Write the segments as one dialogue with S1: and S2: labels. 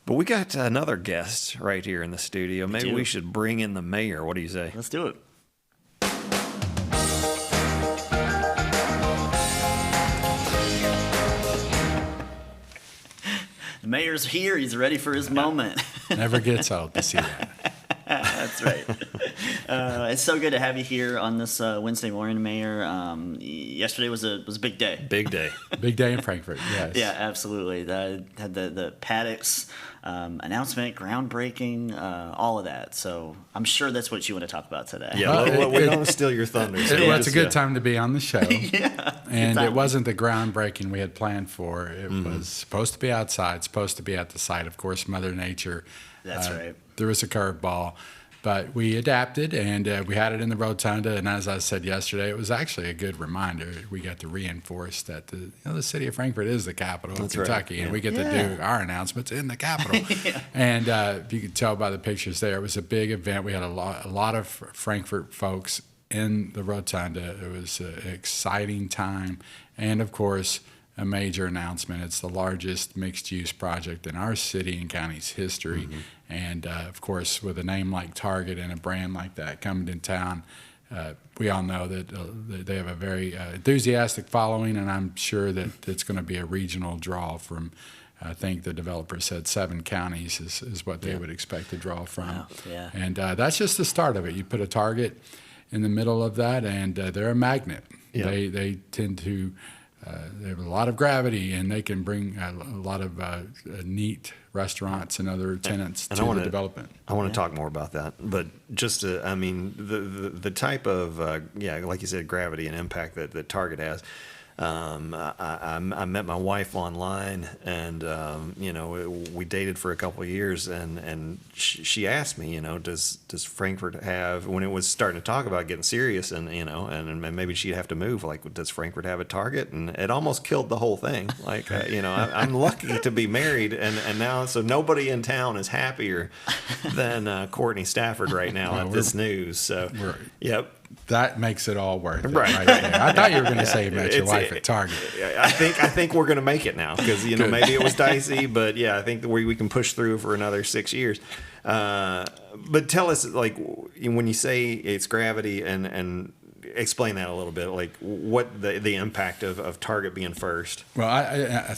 S1: But we got another guest right here in the studio. Maybe we should bring in the mayor. What do you say?
S2: Let's do it. The mayor's here. He's ready for his moment.
S3: Never gets old to see that.
S2: That's right. It's so good to have you here on this Wednesday morning, Mayor. Yesterday was a big day.
S1: Big day.
S3: Big day in Frankfort, yes.
S2: Yeah, absolutely. Had the Paddocks announcement, groundbreaking, all of that. So I'm sure that's what you want to talk about today.
S1: Yeah, we don't steal your thunder. So
S3: It's a good time to be on the show.
S2: Yeah.
S3: And it wasn't the groundbreaking we had planned for. It was supposed to be outside, supposed to be at the site. Of course, Mother Nature.
S2: That's right.
S3: There was a curveball. But we adapted, and we had it in the rotunda. And as I said yesterday, it was actually a good reminder. We got to reinforce that the city of Frankfort is the capital of Kentucky, and we get to do our announcements in the capital. And you could tell by the pictures there, it was a big event. We had a lot of Frankfort folks in the rotunda. It was an exciting time, and of course, a major announcement. It's the largest mixed-use project in our city and county's history. And, of course, with a name like Target and a brand like that coming in town, we all know that they have a very enthusiastic following, and I'm sure that it's going to be a regional draw from, I think the developer said 7 counties is what they would expect to draw from.
S2: Wow. Yeah.
S3: And that's just the start of it. You put a Target in the middle of that, and they're a magnet. Yeah. They tend to... they have a lot of gravity, and they can bring a lot of neat restaurants and other tenants to the development.
S1: I want to talk more about that, but just I mean the type of like you said, gravity and impact that Target has. I met my wife online, and we dated for a couple of years, and she asked me, does Frankfort have, when it was starting to talk about getting serious, and and maybe she'd have to move, like, does Frankfort have a Target? And it almost killed the whole thing. Like, I'm lucky to be married, and now so nobody in town is happier than Courtney Stafford right now at this news. So, yep.
S3: That makes it all worth it, right there. I thought you were going to say you met your wife at Target.
S1: I think we're going to make it now because maybe it was dicey, but I think we can push through for another 6 years. But tell us, like, when you say it's gravity, and explain that a little bit, like what the impact of Target being first.
S3: Well, I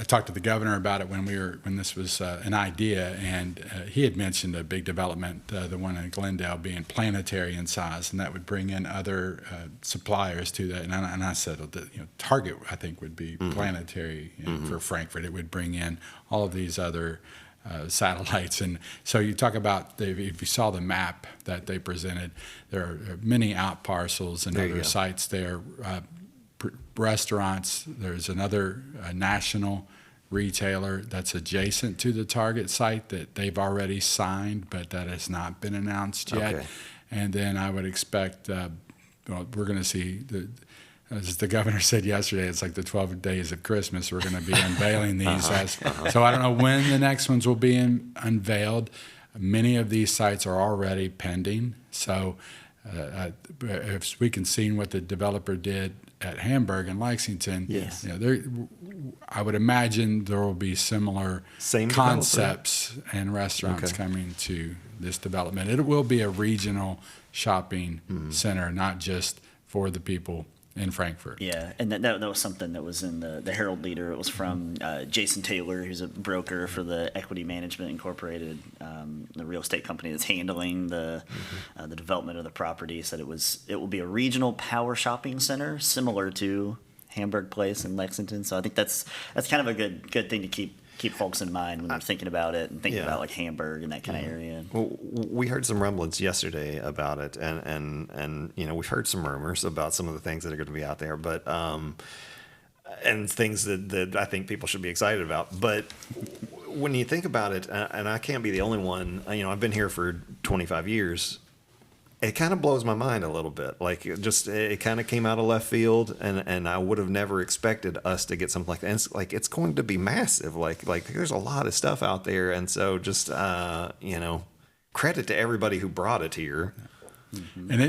S3: talked to the governor about it when this was an idea, and he had mentioned a big development, the one in Glendale, being planetary in size, and that would bring in other suppliers to that. And I said that Target, I think, would be planetary for Frankfort. It would bring in all of these other satellites. And so you talk about, if you saw the map that they presented, there are many out parcels and other sites there, restaurants. There's another national retailer that's adjacent to the Target site that they've already signed, but that has not been announced yet. Okay. And then I would expect, we're going to see as the governor said yesterday, it's like the 12 days of Christmas. We're going to be unveiling these. So I don't know when the next ones will be unveiled. Many of these sites are already pending. So if we can see what the developer did at Hamburg and Lexington, I would imagine there will be similar concepts and restaurants coming to this development. It will be a regional shopping center, not just for the people in Frankfort.
S2: Yeah, and that was something that was in the Herald Leader. It was from Jason Taylor, who's a broker for the Equity Management Incorporated, the real estate company that's handling the development of the property. Said it will be a regional power shopping center similar to Hamburg Place in Lexington. So I think that's kind of a good thing to keep folks in mind when they're thinking about it and thinking about like Hamburg and that kind of area.
S1: Well, we heard some rumblings yesterday about it, and we've heard some rumors about some of the things that are going to be out there, but and things that I think people should be excited about. But when you think about it, and I can't be the only one, I've been here for 25 years. It kind of blows my mind a little bit. Like, it kind of came out of left field, and I would have never expected us to get something like that. And it's going to be massive. Like there's a lot of stuff out there, and so just credit to everybody who brought it here.
S3: Mm-hmm. And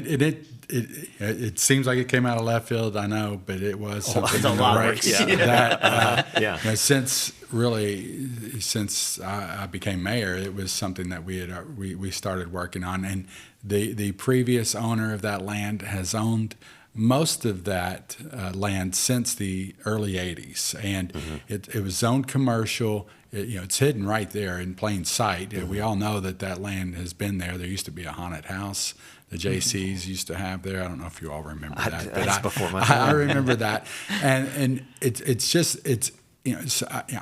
S3: it seems like it came out of left field, I know, but it was something
S2: a lot of work.
S3: Since really, since I became mayor, it was something that we started working on. And the previous owner of that land has owned most of that land since the early 80s. And it was zoned commercial. It's hidden right there in plain sight. We all know that land has been there. There used to be a haunted house the JCs used to have there. I don't know if you all remember that.
S1: That's before my time.
S3: I remember that. And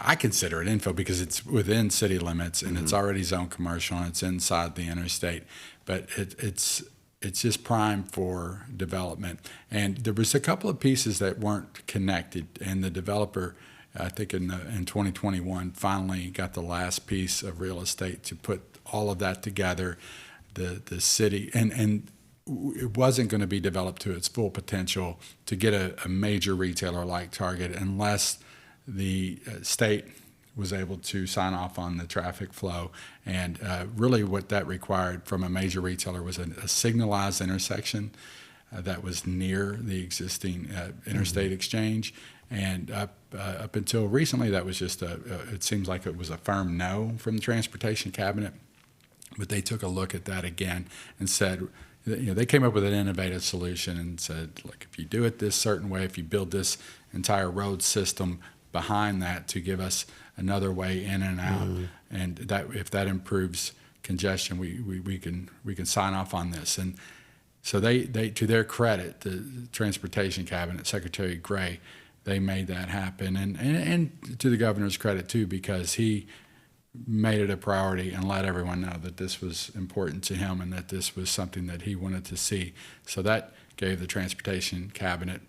S3: I consider it info because it's within city limits and it's already zoned commercial and it's inside the interstate. But it's just prime for development. And there was a couple of pieces that weren't connected, and the developer, I think in 2021, finally got the last piece of real estate to put all of that together. The city, and it wasn't going to be developed to its full potential to get a major retailer like Target unless the state was able to sign off on the traffic flow. And really what that required from a major retailer was a signalized intersection that was near the existing interstate exchange. And up until recently, that was just it seems like it was a firm no from the Transportation Cabinet. But they took a look at that again and said, they came up with an innovative solution and said, look, if you do it this certain way, if you build this entire road system behind that to give us another way in and out, and that if that improves congestion, we can sign off on this. And so they to their credit, the Transportation Cabinet, Secretary Gray, they made that happen, and to the governor's credit too, because he made it a priority and let everyone know that this was important to him and that this was something that he wanted to see. So that gave the Transportation Cabinet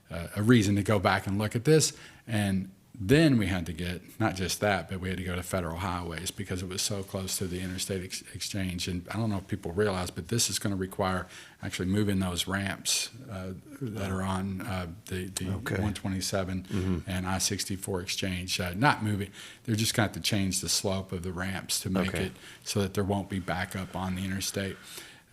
S3: a reason to go back and look at this. And then we had to get, not just that, but we had to go to federal highways because it was so close to the interstate exchange. And I don't know if people realize, but this is going to require actually moving those ramps that are on the 127 and I-64 exchange. Not moving, they're just going to have to change the slope of the ramps to make it so that there won't be backup on the interstate.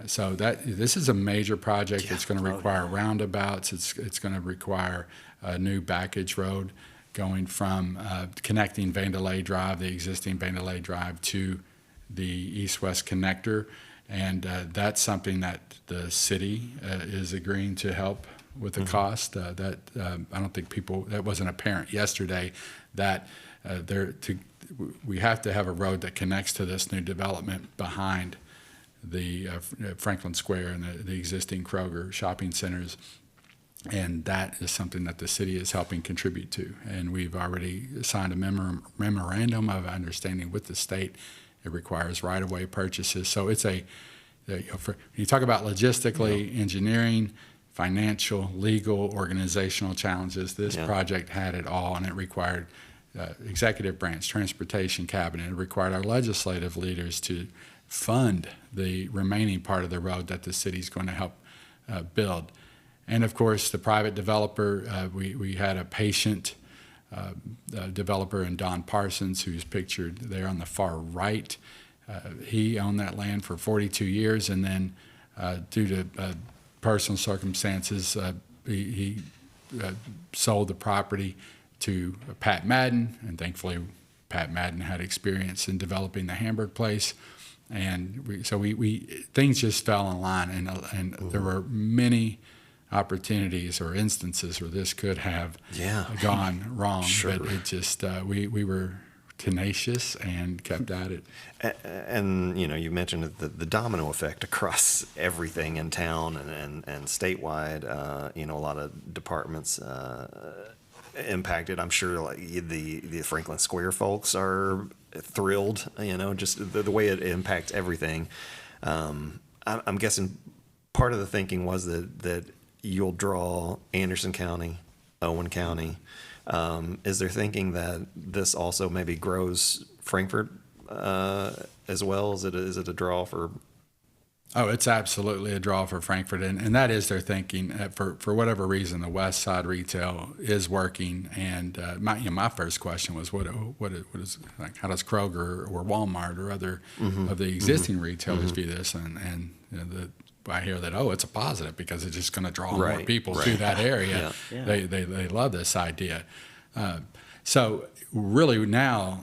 S3: So this is a major project. It's going to require roundabouts. It's going to require a new backage road going from connecting Vandelay Drive, the existing Vandelay Drive, to the east-west connector. And that's something that the city is agreeing to help with the cost. I don't think that wasn't apparent yesterday, that we have to have a road that connects to this new development behind the Franklin Square and the existing Kroger shopping centers. And that is something that the city is helping contribute to. And we've already signed a memorandum of understanding with the state. It requires right-of-way purchases. So it's when you talk about logistically, engineering, financial, legal, organizational challenges, this project had it all, and it required executive branch, Transportation Cabinet. It required our legislative leaders to fund the remaining part of the road that the city's going to help build. And of course, the private developer, we had a patient developer in Don Parsons, who's pictured there on the far right. He owned that land for 42 years, and then due to personal circumstances, he sold the property to Pat Madden, and thankfully Pat Madden had experience in developing the Hamburg place. And so things just fell in line, and there were many opportunities or instances where this could have gone wrong. But it just we were tenacious and kept at it.
S1: And you mentioned the domino effect across everything in town and statewide. A lot of departments impacted. I'm sure like the Franklin Square folks are thrilled. Just the way it impacts everything. I'm guessing part of the thinking was that you'll draw Anderson County, Owen County. Is there thinking that this also maybe grows Frankfort as well? Is it a draw for?
S3: Oh, it's absolutely a draw for Frankfort, and that is their thinking. For whatever reason, the West Side retail is working, and my first question was what is like, how does Kroger or Walmart or other of the existing retailers view this? And I hear that it's a positive because it's just going to draw more people to that area. They love this idea. So really now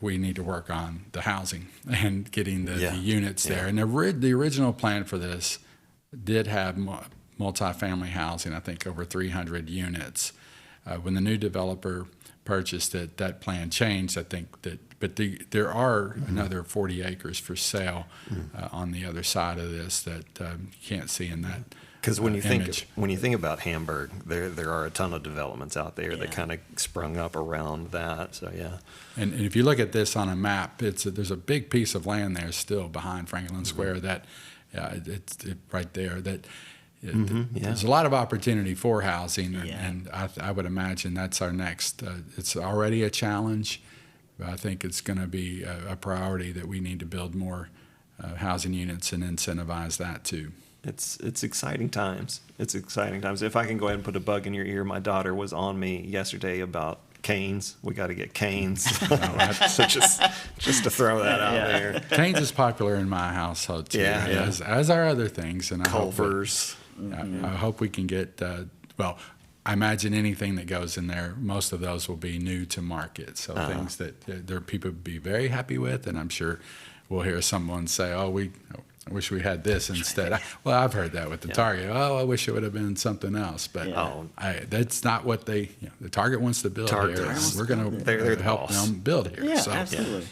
S3: we need to work on the housing and getting the units there. And the original plan for this did have multifamily housing, I think over 300 units. When the new developer purchased it, that plan changed, I think. But there are another 40 acres for sale on the other side of this that you can't see in that.
S1: Because when you think about Hamburg, there are a ton of developments out there that kind of sprung up around that. So
S3: and if you look at this on a map, there's a big piece of land there still behind Franklin Square that it's right there. There's a lot of opportunity for housing, and I would imagine that's our next. It's already a challenge, but I think it's going to be a priority that we need to build more housing units and incentivize that too.
S1: It's exciting times. It's exciting times. If I can go ahead and put a bug in your ear, my daughter was on me yesterday about canes. We got to get canes. So just to throw that out there.
S3: Canes is popular in my household too, as are other things. And
S1: Culvers.
S3: I hope we can get. I imagine anything that goes in there, most of those will be new to market. So things that there are people would be very happy with, and I'm sure we'll hear someone say, I wish we had this instead. I've heard that with the Target. Oh, I wish it would have been something else. But that's not what the Target wants to build here. We're going to help them build here.
S2: Yeah, absolutely.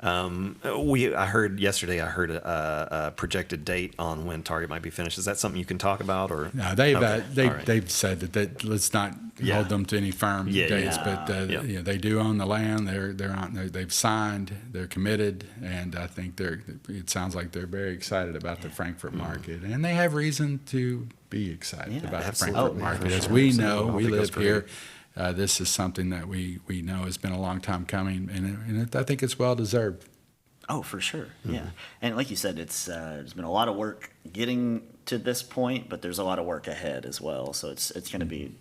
S1: I heard yesterday a projected date on when Target might be finished. Is that something you can talk about? Or
S3: no, they've said that let's not hold them to any firm dates, but they do own the land. They've signed. They're committed, and I think it sounds like they're very excited about the Frankfort market, and they have reason to be excited about the Frankfort market. As we know, we live here. This is something that we know has been a long time coming, and I think it's well deserved.
S2: Oh, for sure, yeah. And like you said, there's been a lot of work getting to this point, but there's a lot of work ahead as well. So it's going to be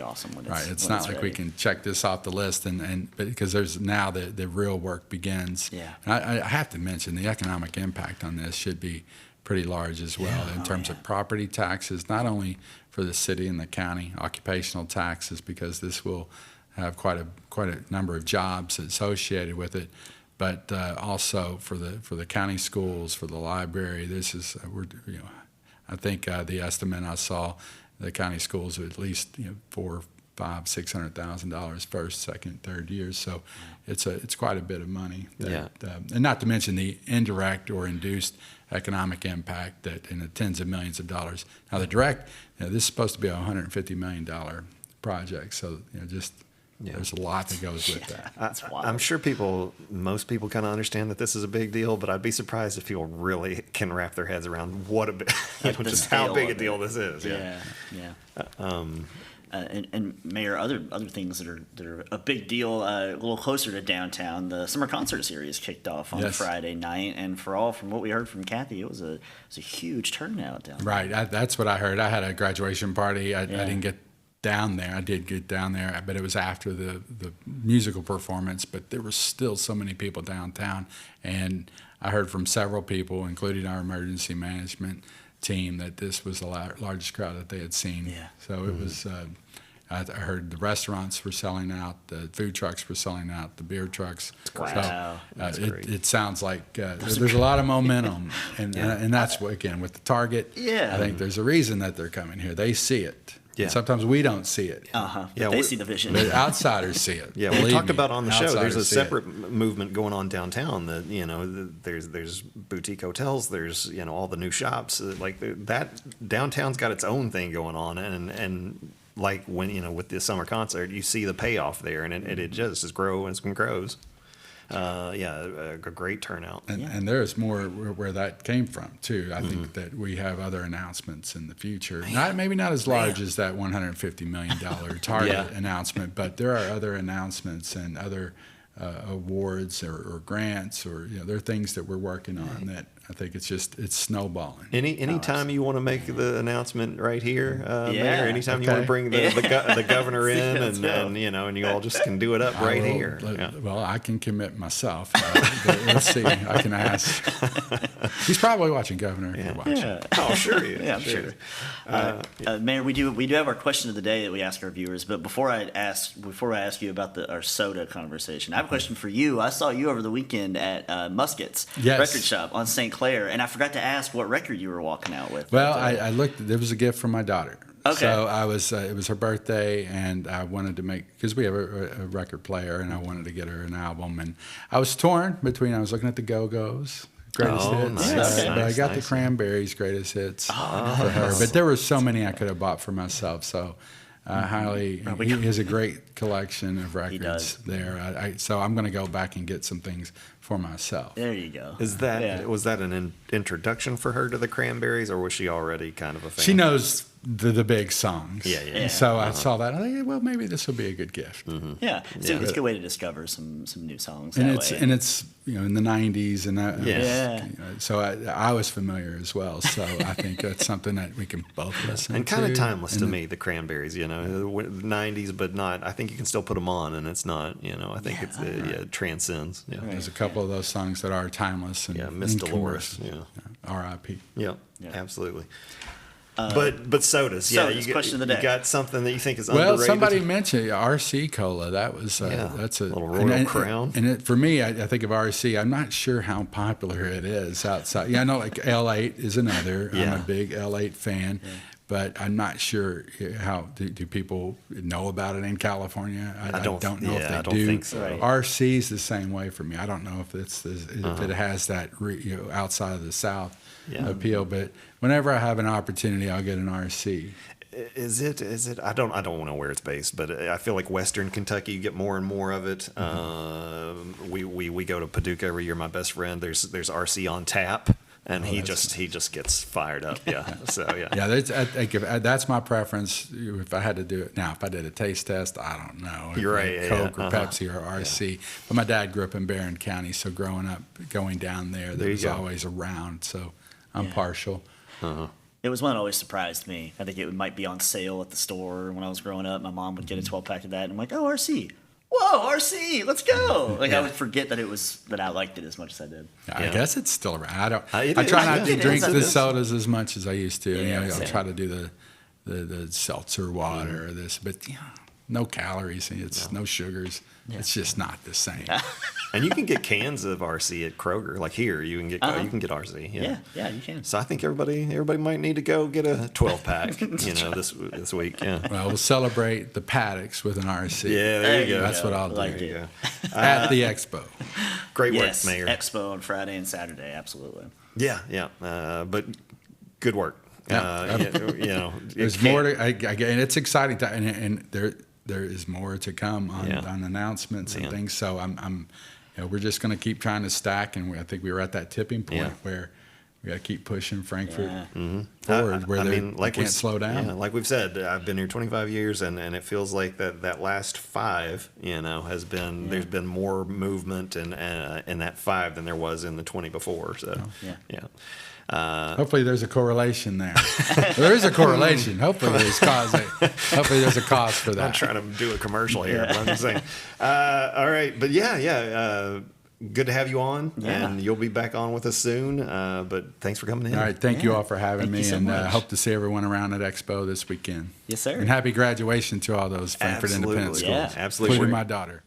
S2: awesome when it's
S3: right. It's not like ready. We can check this off the list, but because there's now the real work begins.
S2: Yeah.
S3: And I have to mention the economic impact on this should be pretty large as well in terms of property taxes, not only for the city and the county, occupational taxes, because this will have quite a number of jobs associated with it, but also for the county schools, for the library. This is I think the estimate I saw, the county schools are at least $400,000, $500,000, $600,000 first, second, third years. So it's quite a bit of money. And not to mention the indirect or induced economic impact that in the tens of millions of dollars. Now the direct, this is supposed to be a $150 million project. So there's a lot that goes with that.
S1: I'm sure most people kind of understand that this is a big deal, but I'd be surprised if people really can wrap their heads around just how big a deal this is.
S2: And Mayor, other things that are a big deal, a little closer to downtown. The summer concert series kicked off on Friday night, and from what we heard from Kathy, it was a huge turnout down there.
S3: Right, that's what I heard. I had a graduation party. I didn't get down there. I did get down there, but it was after the musical performance. But there were still so many people downtown, and I heard from several people, including our emergency management team, that this was the largest crowd that they had seen.
S2: Yeah.
S3: So it was. I heard the restaurants were selling out, the food trucks were selling out, the beer trucks.
S2: Wow.
S3: So it sounds like there's a lot of momentum, and that's what, again, with the Target. I think there's a reason that they're coming here. They see it. Yeah. And sometimes we don't see it.
S2: They see the vision.
S3: The outsiders see it.
S1: Yeah, we talked about on the show. There's a separate movement going on downtown. That there's boutique hotels. There's all the new shops. Like that downtown's got its own thing going on, and like when with the summer concert, you see the payoff there, and it just grows and grows. A great turnout.
S3: And there's more where that came from, too. I think that we have other announcements in the future. Maybe not as large as that $150 million Target announcement, but there are other announcements and other awards or grants, or there are things that we're working on that I think it's snowballing.
S1: Any time you want to make the announcement right here, Mayor. Anytime you
S3: Okay.
S1: want to bring the governor in, and you all just can do it up right here. Yeah.
S3: Well, I can commit myself. Let's see. I can ask. He's probably watching, Governor. If you're watching.
S2: Yeah.
S1: Oh, sure he is.
S2: Yeah, I'm sure. Mayor, we do have our question of the day that we ask our viewers. But before I ask you about our soda conversation, I have a question for you. I saw you over the weekend at Muscat's record shop on St. Clair, and I forgot to ask what record you were walking out with.
S3: Well, I looked. There was a gift from my daughter.
S2: Okay.
S3: So I was. It was her birthday, and I wanted to because we have a record player, and I wanted to get her an album. And I was torn between. I was looking at the Go-Go's greatest hits,
S1: nice,
S3: but I got the
S1: nice.
S3: Cranberries' greatest hits for her. But there were so many I could have bought for myself. So highly, he has a great collection of records there. So I'm going to go back and get some things for myself.
S2: There you go.
S1: Was that an introduction for her to the Cranberries, or was she already kind of a fan?
S3: She knows the big songs.
S1: Yeah.
S3: So I saw that. I think, well, maybe this will be a good gift.
S1: Mm-hmm.
S2: Yeah, it's a good way to discover some new songs.
S3: And
S2: that way.
S3: it's in the 90s, and that.
S1: Yeah.
S3: So I was familiar as well. So I think that's something that we can both listen
S1: and
S3: to.
S1: kind of timeless to me, the Cranberries. 90s, but not. I think you can still put them on, and it's not. I think it transcends. Yeah.
S3: There's a couple of those songs that are timeless. And
S1: Miss
S3: and
S1: Dolores.
S3: commercial. R.I.P.
S1: Yeah, absolutely. But sodas,
S2: sodas, question of the day.
S1: You got something that you think is
S3: Well,
S1: underrated?
S3: somebody mentioned RC Cola. That was that's a
S1: little Royal Crown.
S3: And for me, I think of RC. I'm not sure how popular it is outside. Yeah, I know like L8 is another. I'm a big L8 fan. Yeah. But I'm not sure how do people know about it in California. I don't know if they do.
S1: I think so.
S2: Right.
S3: RC is the same way for me. I don't know if if it has that outside of the South appeal. But whenever I have an opportunity, I'll get an RC.
S1: Is it? I don't know where it's based, but I feel like Western Kentucky, you get more and more of it. We go to Paducah every year. My best friend, there's RC on tap. And he just gets fired up, So
S3: I think that's my preference. If I had to do it now, if I did a taste test, I don't know.
S1: You're right,
S3: Coke or Pepsi or RC. But my dad grew up in Barron County, so growing up, going down there was always around. So I'm partial.
S2: It was one that always surprised me. I think it might be on sale at the store when I was growing up. My mom would get a 12-pack of that, and I'm like, oh, RC. Whoa, RC, let's go! I would forget that I liked it as much as I did.
S3: I guess it's still around. I try not to drink the sodas as much as I used to. I'll try to do the seltzer water or this, but no calories. It's no sugars. Yeah. It's just not the same.
S1: And you can get cans of RC at Kroger. Like here, you can get RC.
S2: Yeah, you can.
S1: So I think everybody might need to go get a 12-pack. This week. Yeah.
S3: Well, we'll celebrate the Paddocks with an RC.
S1: Yeah, there you go.
S3: That's what I'll do.
S2: Like it.
S3: At the expo.
S1: Great work, Mayor.
S2: Expo on Friday and Saturday, absolutely.
S1: Yeah. But good work.
S3: There's more to. And it's exciting and there is more to come on announcements and things. So I'm we're just going to keep trying to stack, and I think we were at that tipping point where we got to keep pushing Frankfort forward, where they can't slow down.
S1: Yeah, like we've said, I've been here 25 years, and it feels like that last 5, has been there's been more movement in that 5 than there was in the 20 before. So
S3: hopefully there's a correlation there. There is a correlation. Hopefully there's a cause for that.
S1: I'm trying to do a commercial here, but I'm just saying. All right, but good to have you on, and you'll be back on with us soon. But thanks for coming in.
S3: All right, thank you all for having me,
S2: so
S3: and
S2: much.
S3: Hope to see everyone around at Expo this weekend.
S2: Yes, sir.
S3: And happy graduation to all those Frankfort Independent Schools,
S1: absolutely,
S3: including my daughter.